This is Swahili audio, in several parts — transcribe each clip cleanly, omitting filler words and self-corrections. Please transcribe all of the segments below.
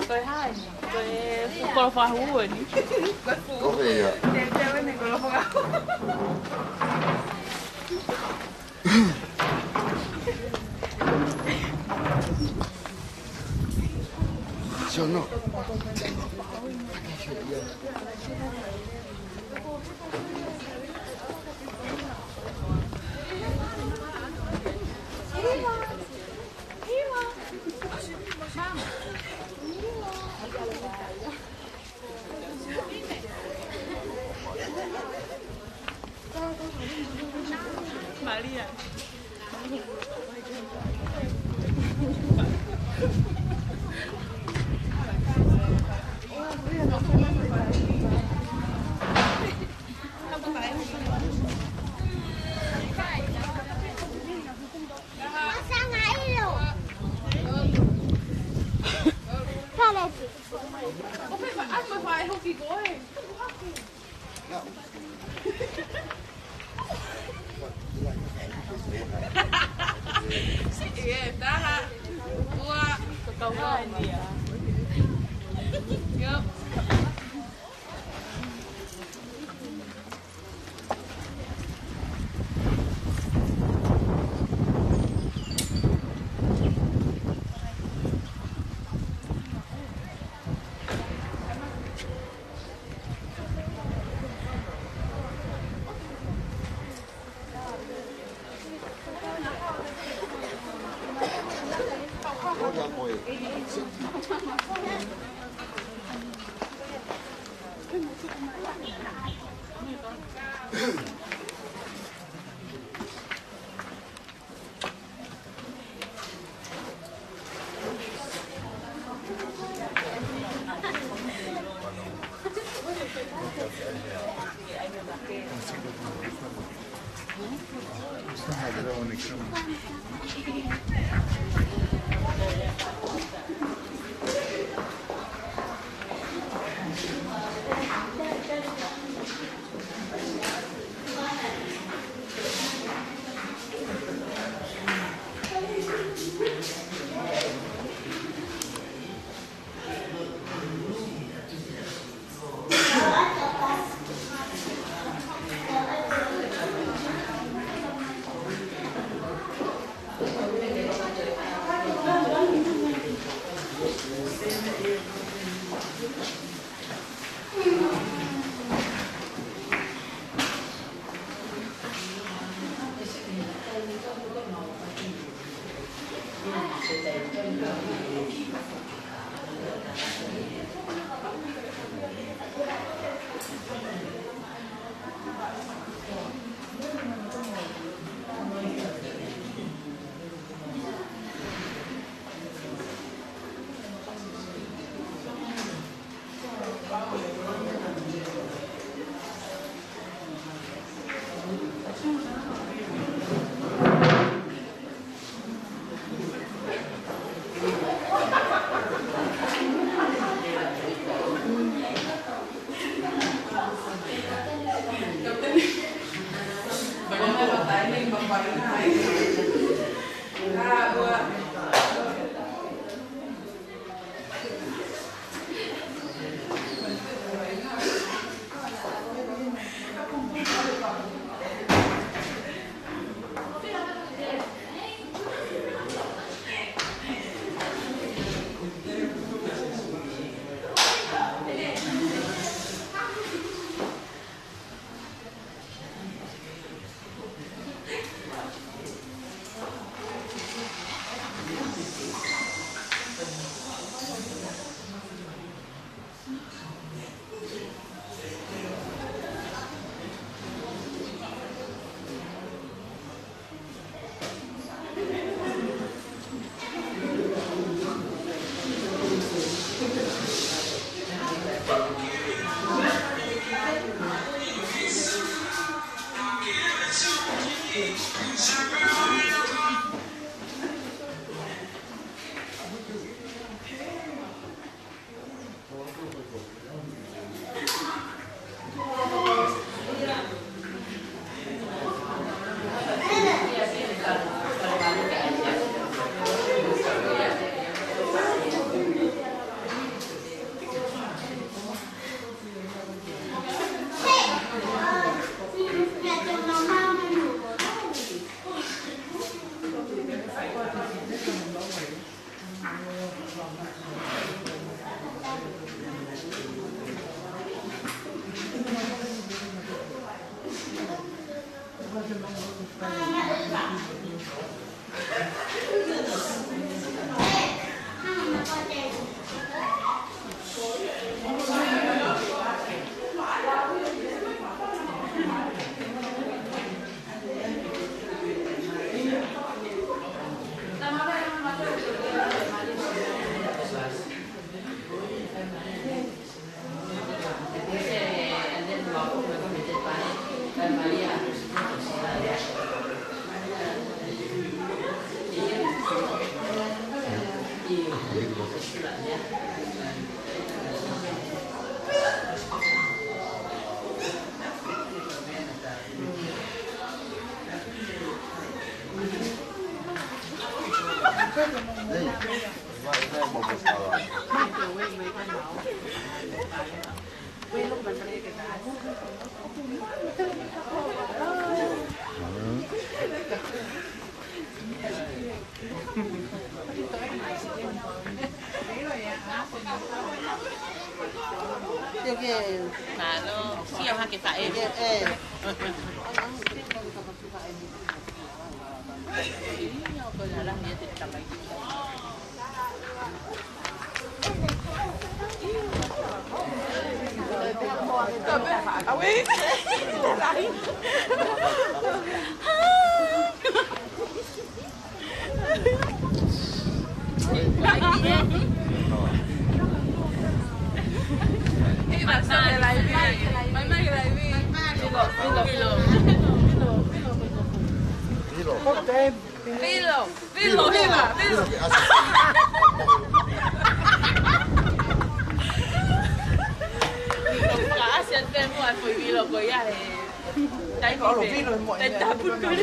Tôi hai, tôi cô phá hú rồi. Có gì ạ? Chơi với này cô phá. Sono. Maria. Sige, taha. Dua. Kekawan dia. Yup. Banyak yang bertanya, Bang Bayi. Claro, siya makitain. Vilo. Cả sen ven ngoài phơi vi là coi à đấy có lục vi rồi mọi người ta bút cái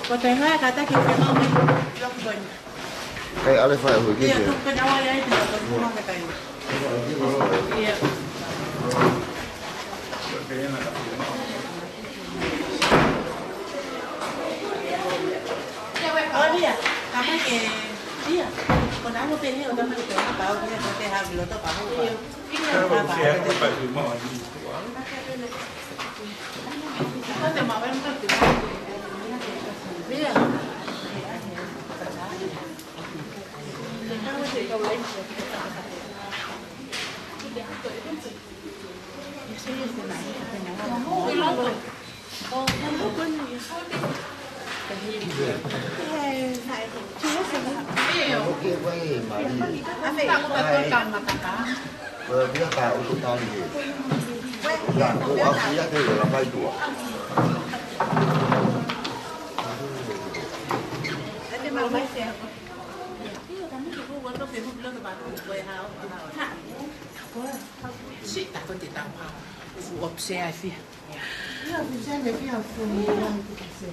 Có thể hai cái ta kêu cái mông đi, lọc rồi. Cái áo phải hồi kia Iya, kìa. tuh ke Jawa ya itu, ke rumah kita ini. Iya. Oh iya, kamu ke iya. Còn áo bên này udah mau ke apa? Dia pakai hal bilo tuh apa? Iya. Kita mau main kan tuh. Iya. Oke, baik, mari. Dia tak untuk tali. Ya, aku ya tu lah, baik tu. Nanti mau main siapa? Iya, kamu juga buat apa? Ibu bilang ke Bandung, gue hao. Chị ta có thể tạo vào phù hợp xe phi. Iya, bisa nggak sih aku bilang gitu sih.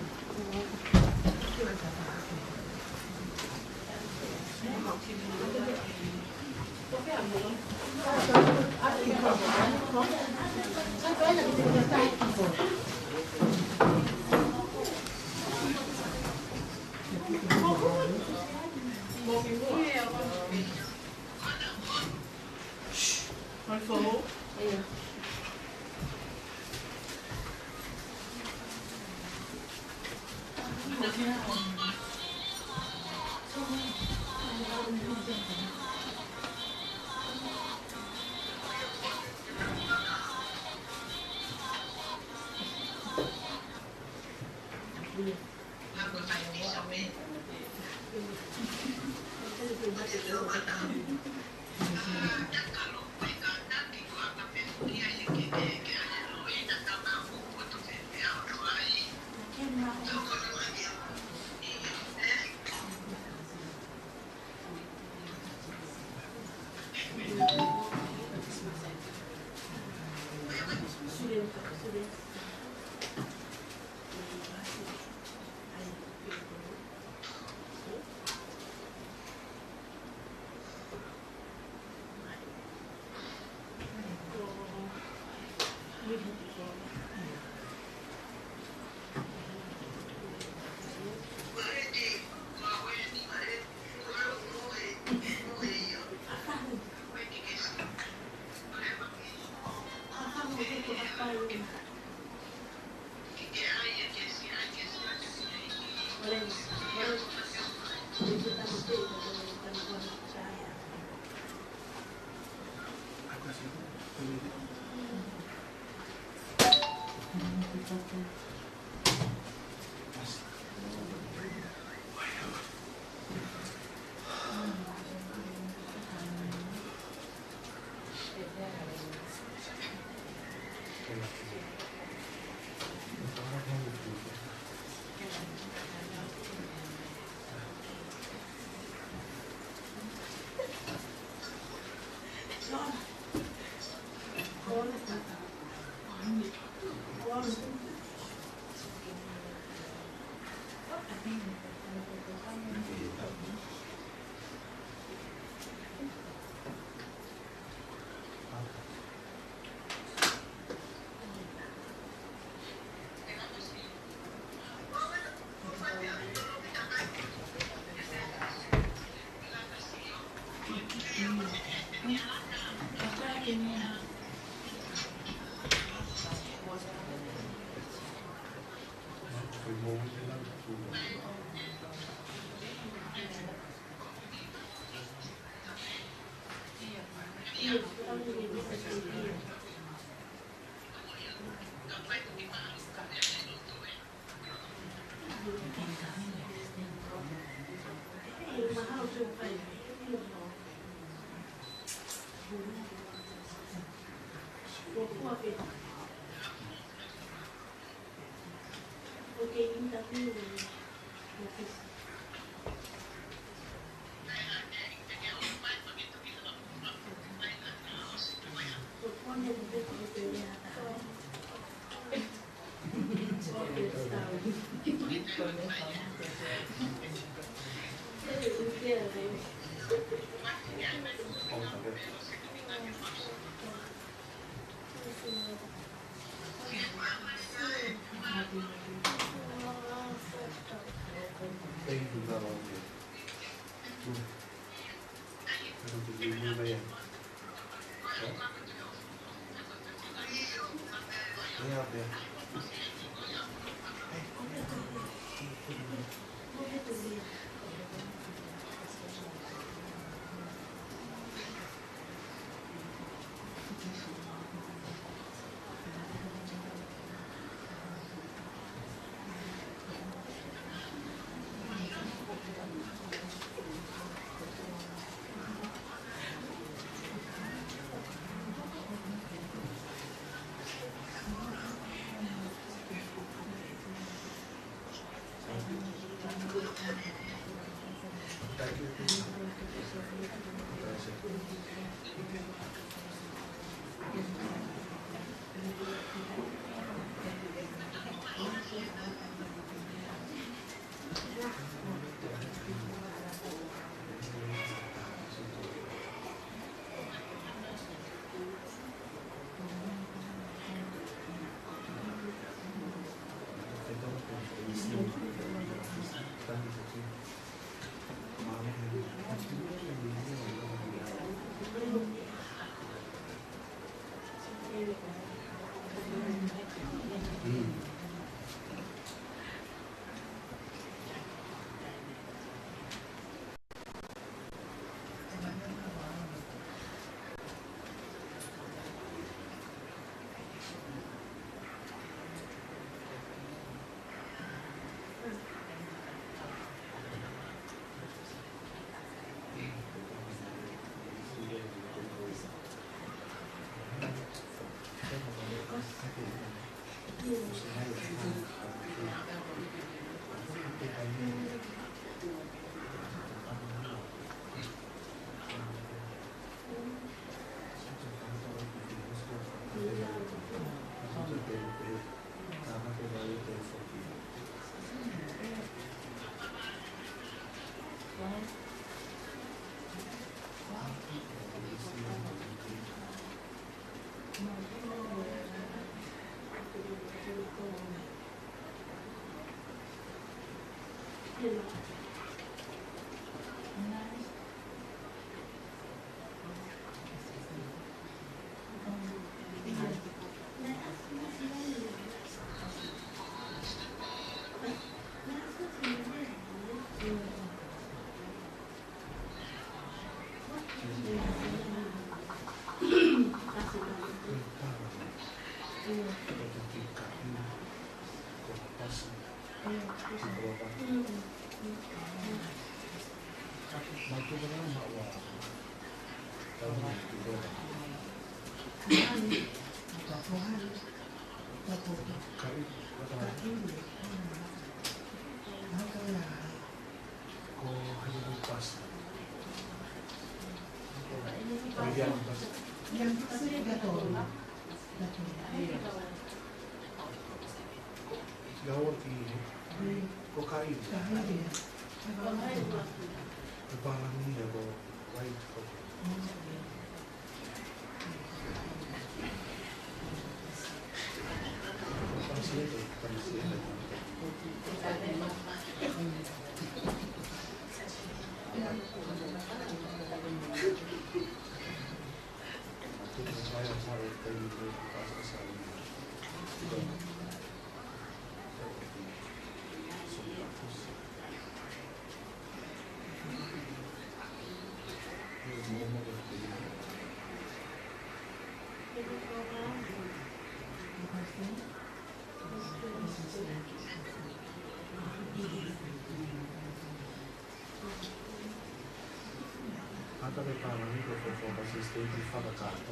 Anche per fare un microfono assistente fa da carta,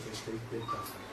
che stai per carta.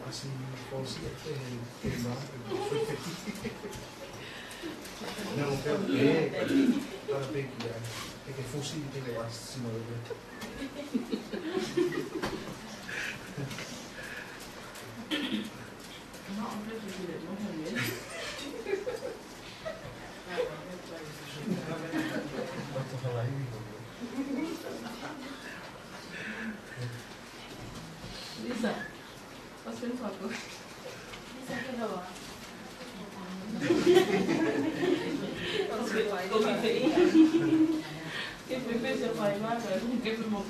Assim, fosse tema, Perché fossili che le massimo Lisa, posso fare una cosa? Lisa, che lavora? Che Pepe se fa male, che per mo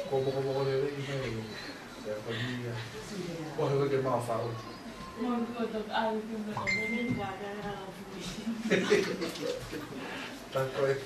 Como le dije de familia. Pues es lo que más falta. Tanto es.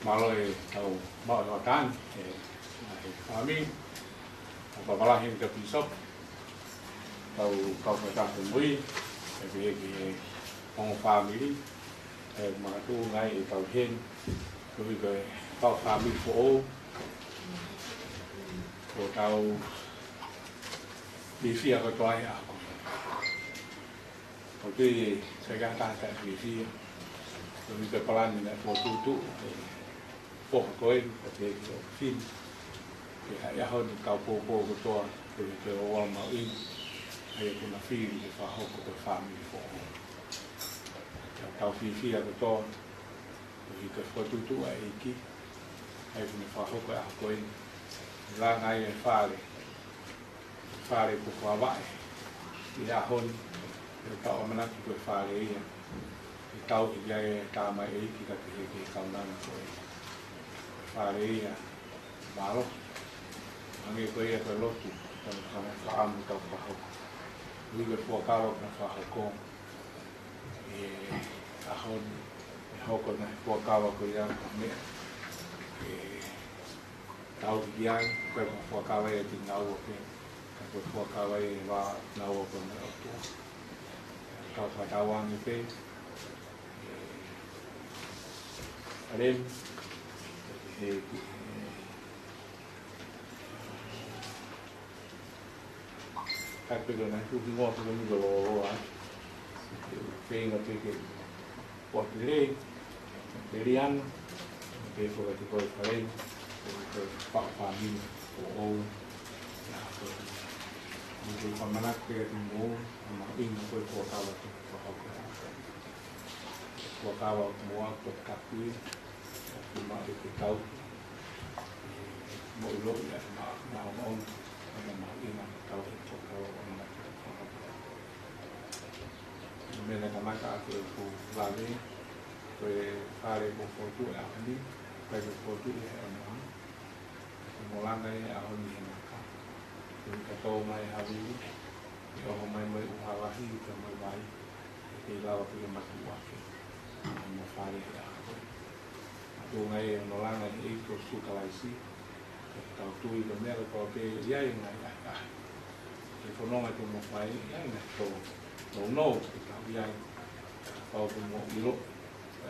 Malo tau mau kan kami apabila hin ke pisop tau kau kata temui ke orang family matu ngai tau hin kui ke kau family ko tau di sia ko toai aku porque saya kata di sia kui ke pelan ni nak tu Pok koin ke fin ke ya hon ka po to ke wal ma in ai ko na fi ke fa ho ko family fo ka fi ya to ke fo tu ai ki ai ko fa ho ko a koin la ngai fare ko fa vai ya hon ka o mana ko fare ya tau ya ta mai ki ka ke ka na ko Faria, malo, kami kaya pelotu, kami faham tau faham, juga fuakalo na faham, ahon, hokon na fuakalo kaya kami, tau diyan, kaya fuakalo ya tinggal oke, kaya fuakalo ya va nawo kon na otu, kau fatawan itu, adem các cái này cũng ngon cũng như rồi phê là cái bột lên để đi ăn cái phở thì phải phải lên cái bạo phàm đi của ô cái phần mana cái mũ mà in nó phải phổ cao là phổ cao là mua cột cặp quý mà được cái câu mỗi lỗi là nào ông mà in là câu phổ cao mình là làm cả từ phụ vào đi rồi pha để một phổ tu ảo đi phải một phổ tu để ở nó một lần đây ảo hơn nhiều cả từ cái tô mai hao đi rồi hôm nay mới uống hao đi rồi mới bay thì lao cái mặt của một pha để ảo tu ngai no langa i ko su kalaisi tau tui ka mea ko pe iai ngai ai e whanonga tu mo whai iai ngai tō no ki tau iai pau tu mo ilo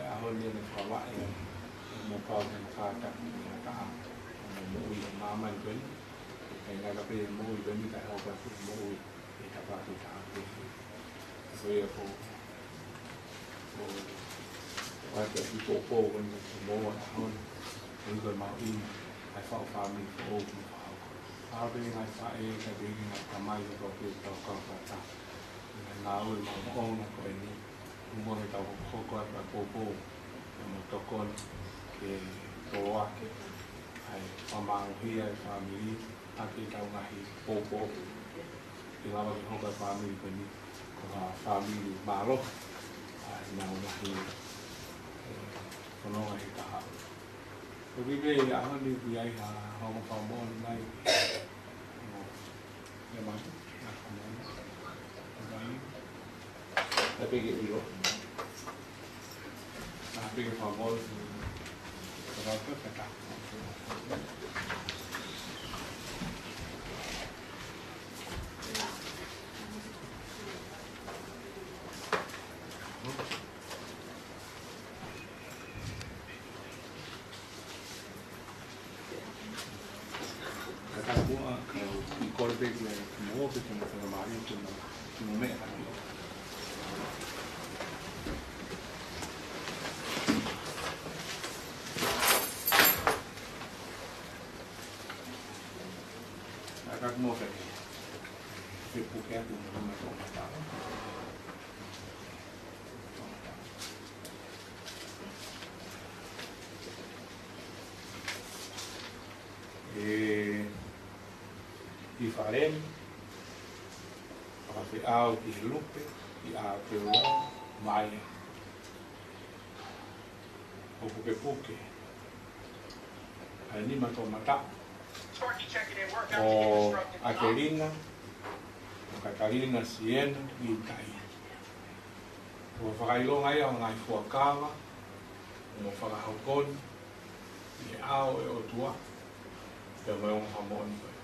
e aho ni ne whawa e mo pau te whata i ka mo ui o māma i kweni e ngai ka pe mo ui kweni kai hau ka mo ui e ka pātu ka hape ko e ko Wata i tōpō wani mo a hon e koe mau i ai whao whami ko o ki whao. Hawe ngai whae ka diri ngai tamai o ko ke tau kawhata. Ngai ngā ui mau ona ko e ni. Umo he tau hoko ai pa pōpō e mo tokon ke tō ake. Ai whamauhi ai whamiri ake tau ngahi pōpō. Ke lawa ki hoko ai whamiri ko ni. Ko ha whamiri mālo. Ai nau ngahi Whanonga he taha. Ko vive i ahani ki ai ha honga whamon mai. E mai, nā whamon. E mai. E peke iro. Nā peke whamon. Ko rauka kata. Các mô về việc phụ kém của mình là không phải y farem para ao ki lupe y a teo mai o puke ai ni ma to mata o Aquelina, o Catalina, Siena i Tai. O whakailonga ia o ngai fuakawa, o whakahaukoni, i ao e o tua, te mai o hamoni koe.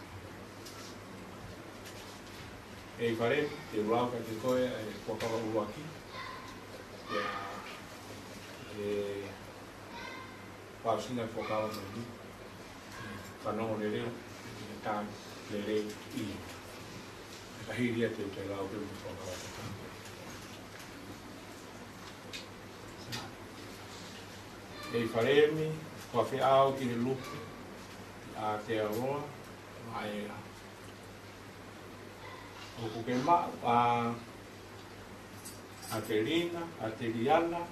E whare, te urau ka te koe e fuakawa uruaki, e pausina e fuakawa mai whanongo le reo, e tāi le reo i. E kahiria te te lau reo i whakawa te tāi. E wharemi, kua whiau ki he lupe, a te aroa, mai ea. O kuke ma, a te Rina, a te Riana,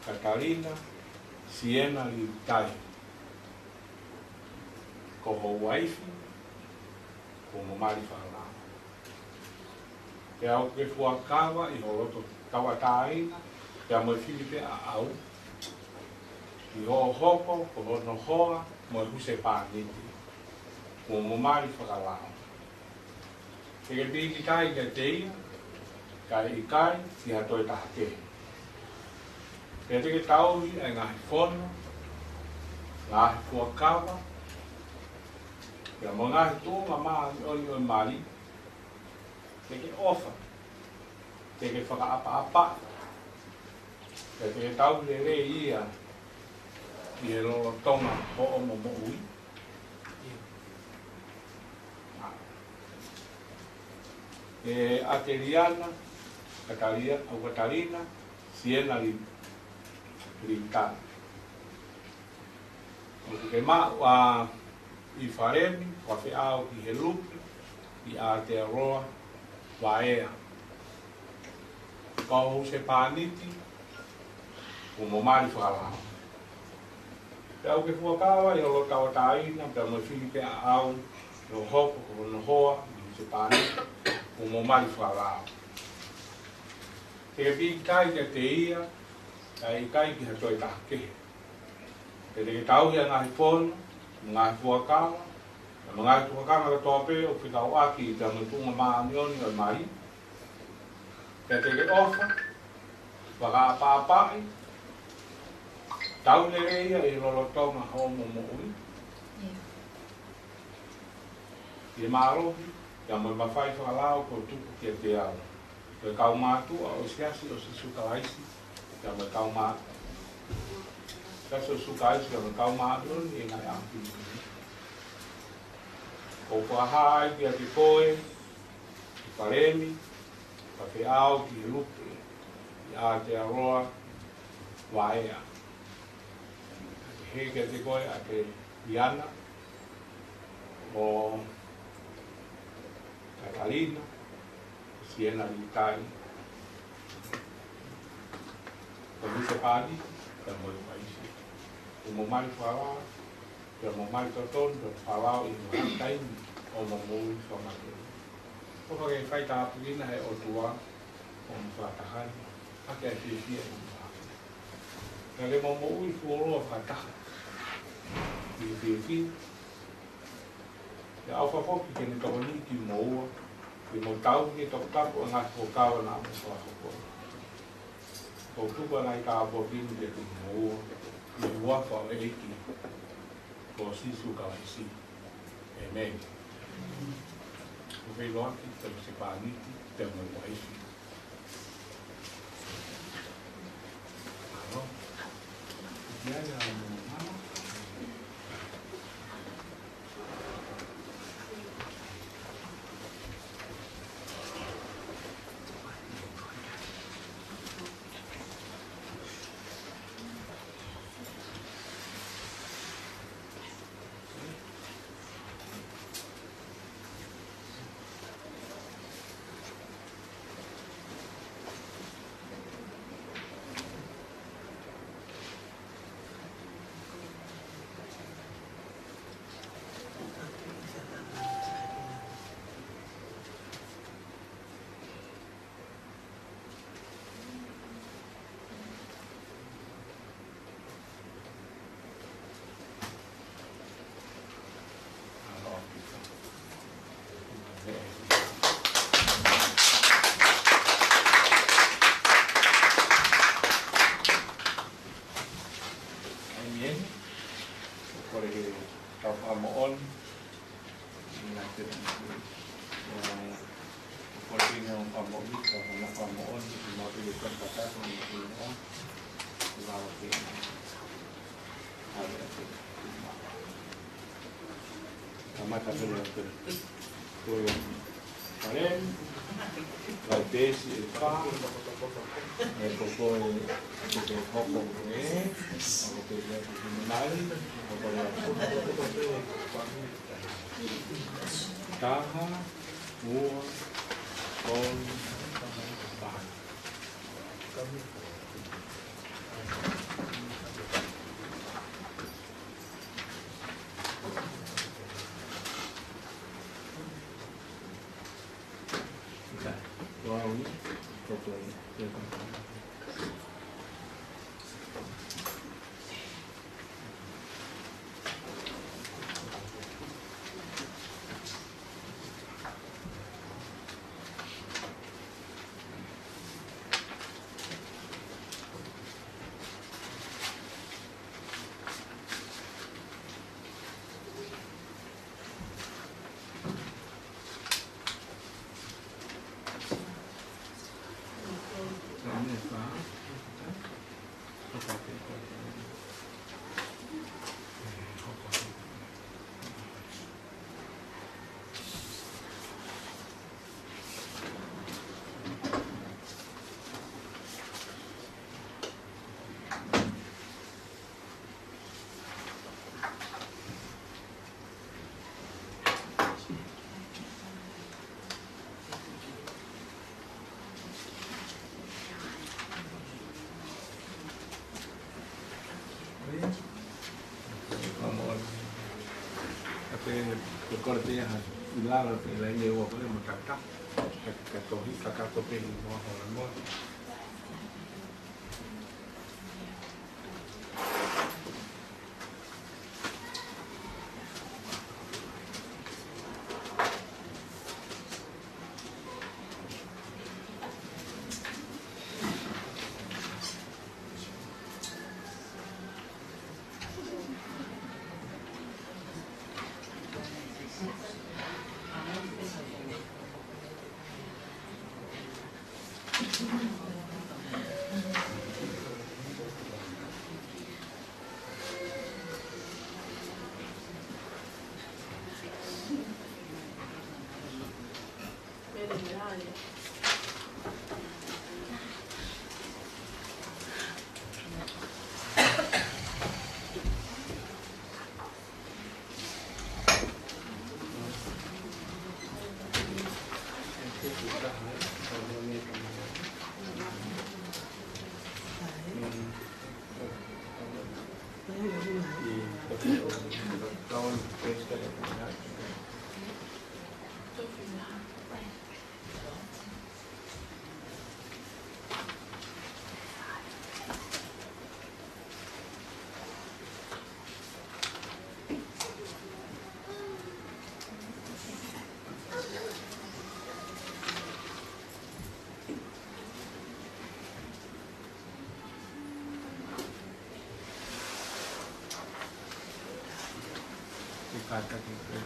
Katarina, Siena i Tai. Ko ho waifi, ko mo mari whanau. Te au ke fuakawa i ho roto tawataina, te amoe Filipe a au. I ho hoko, ko ho no hoa, mo e huse pāniti. Ko mo mari whakalao. Te ke piki kai ke te ia, kai i kai, ki hatoi tahake. Te ke tauhi e ngahi whono, ngahi fuakawa, Ia mo ngahi tōma maa oni o mari, te ke ofa, te ke whakaapa-apa, te ke tau le re ia, i he lolo tonga ho o mo ui. E a te Riana, Katarina, Siena Lintana. O ke maa I wharemi, wa whiau ki he lupe, I a te aroa, wa ea. Kau se pāniti, o mo mari whakalao. Te au ke fuakawa, I holo tawataina, te mo Filipe a au, no hoko, o no hoa, I se pāniti, o mo mari whakalao. Te pi kai te te ia, ai kai ki hatoi tahake. Te ke tauhi a ngahi whono, ngahi fuakawa, ngahi fuakawa ka tōpe o whikau aki I te amutunga maanioni o mai. Te ke ofa, waka apa-apai, tau le ia e lolo tonga ho mo mo ui. Ia marohi, ia mo mawhai whakalao ko tuku kia te au. Ia kau mātua o siasi o se suka aisi, ia mo kau mātua. Kasi o suka aisi ia mo kau mātua ni e ngai ampi. Ko whahai kia te koe, ki paremi, ka te au ki lupe, i a te aroa, waea. He kia te koe a te iana, o Catalina, Siena Litai, o Misa Padi, ka moi paisi. O mo mai whawa, ka mo mai toton, ka whawa i mo hantaini, o mo mui whamake. O whake whai tāpurina he o tua, o mo whatahani, hake a whiwhia i mo hake. Ka le mo ui fuoroa whataha, i whiwhia, ia au whapoki ke ne tawani ki mo ua, ki mo tau ni tok tapu a ngāti o kawa nā mo whakapua. Ko tupa nai ka apo pini ke ki mo ua, ki uafa o eiki, ko sisu ka waisi, e mei. Ko whei loaki, te mo se pāniti, te mo waisi. Aro, kia ia mo mama. Mata pelo todo parem vai desse e pá e poco que poco é o que é criminal o taha mua con pá que corte ya y la le llevo podemos captar que cogí sacar tope y no vamos a kata kita.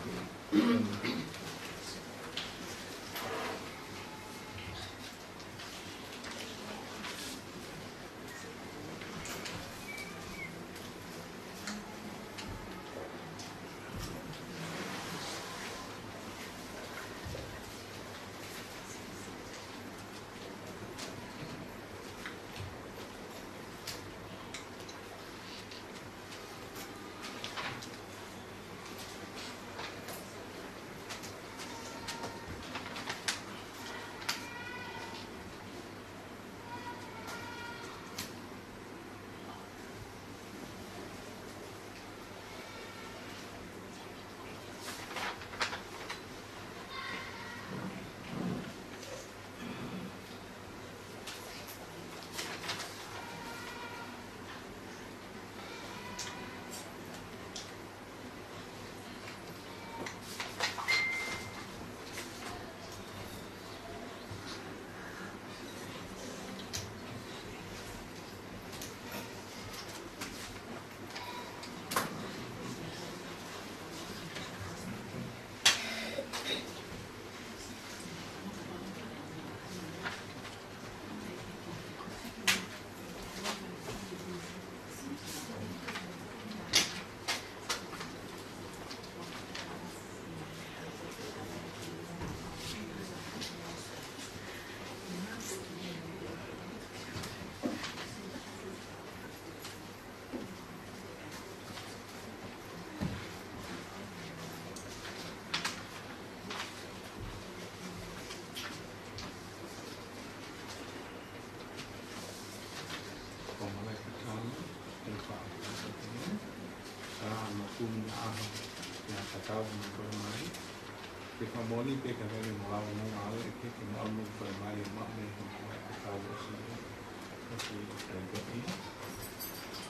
Tahu mengenai kita moni peka dari malam malam itu kita malam bermain malam itu tahu sih masih ada ini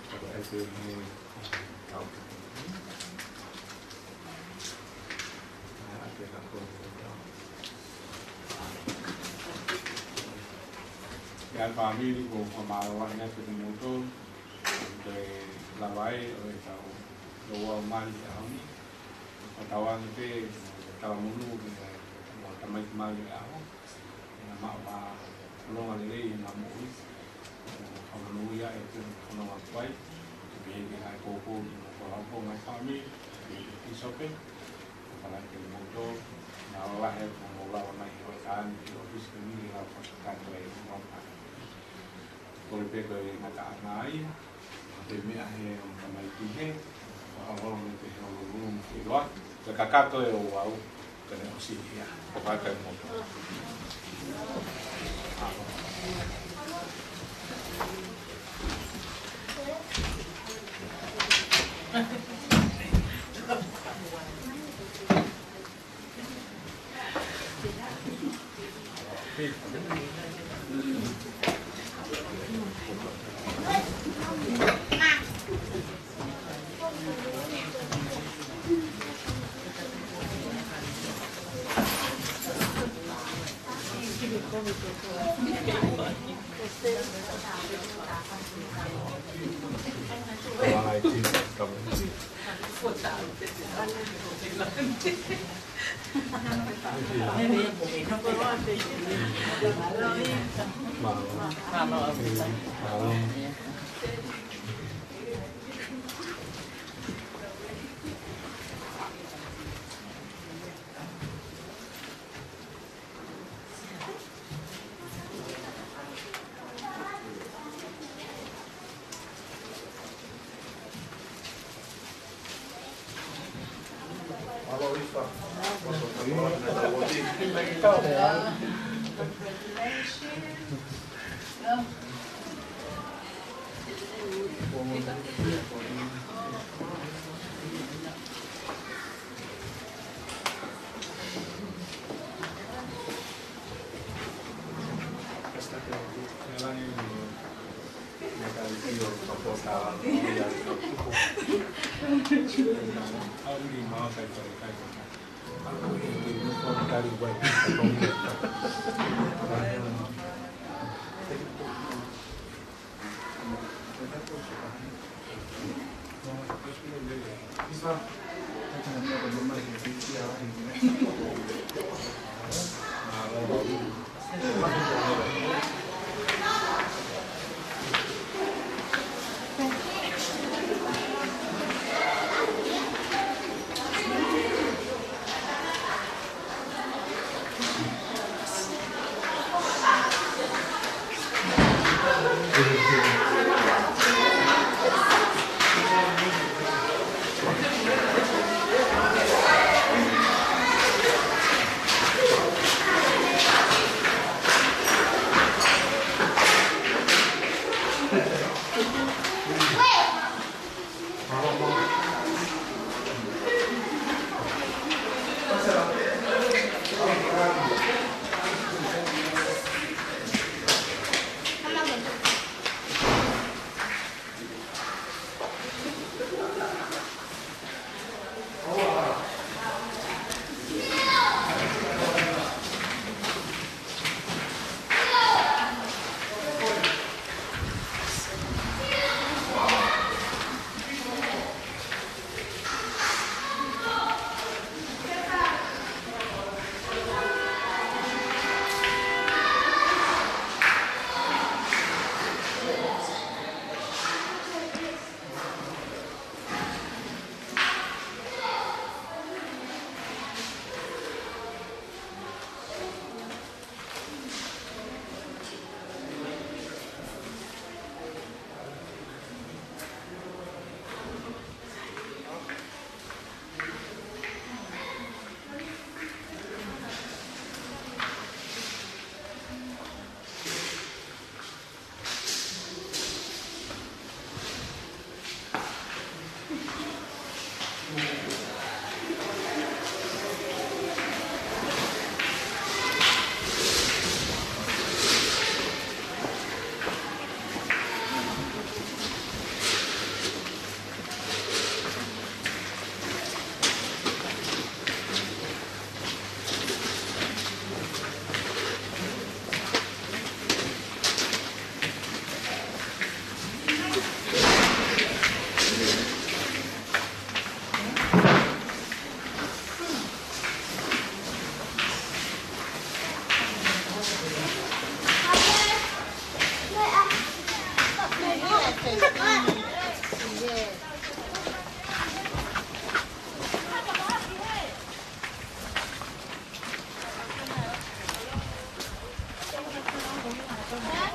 kalau itu ini tahu ada aku yang kami di kemaluannya ketemu tuh dari Lawai oleh tahu luar mali kami kawan itu kalau mulu mau tamai kemari aku nama apa belum ada lagi nama uis kalau mulu ya itu kalau apa biar dia kopo kalau apa nggak kami di shopping kalau itu motor nawa ya mau lawan naik kan di office ini lawan kan lagi mau kalau pergi mata anai demi akhir tamai tiga orang itu belum keluar Kakato ya wow kena usia ya pakai motor.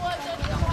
我这里。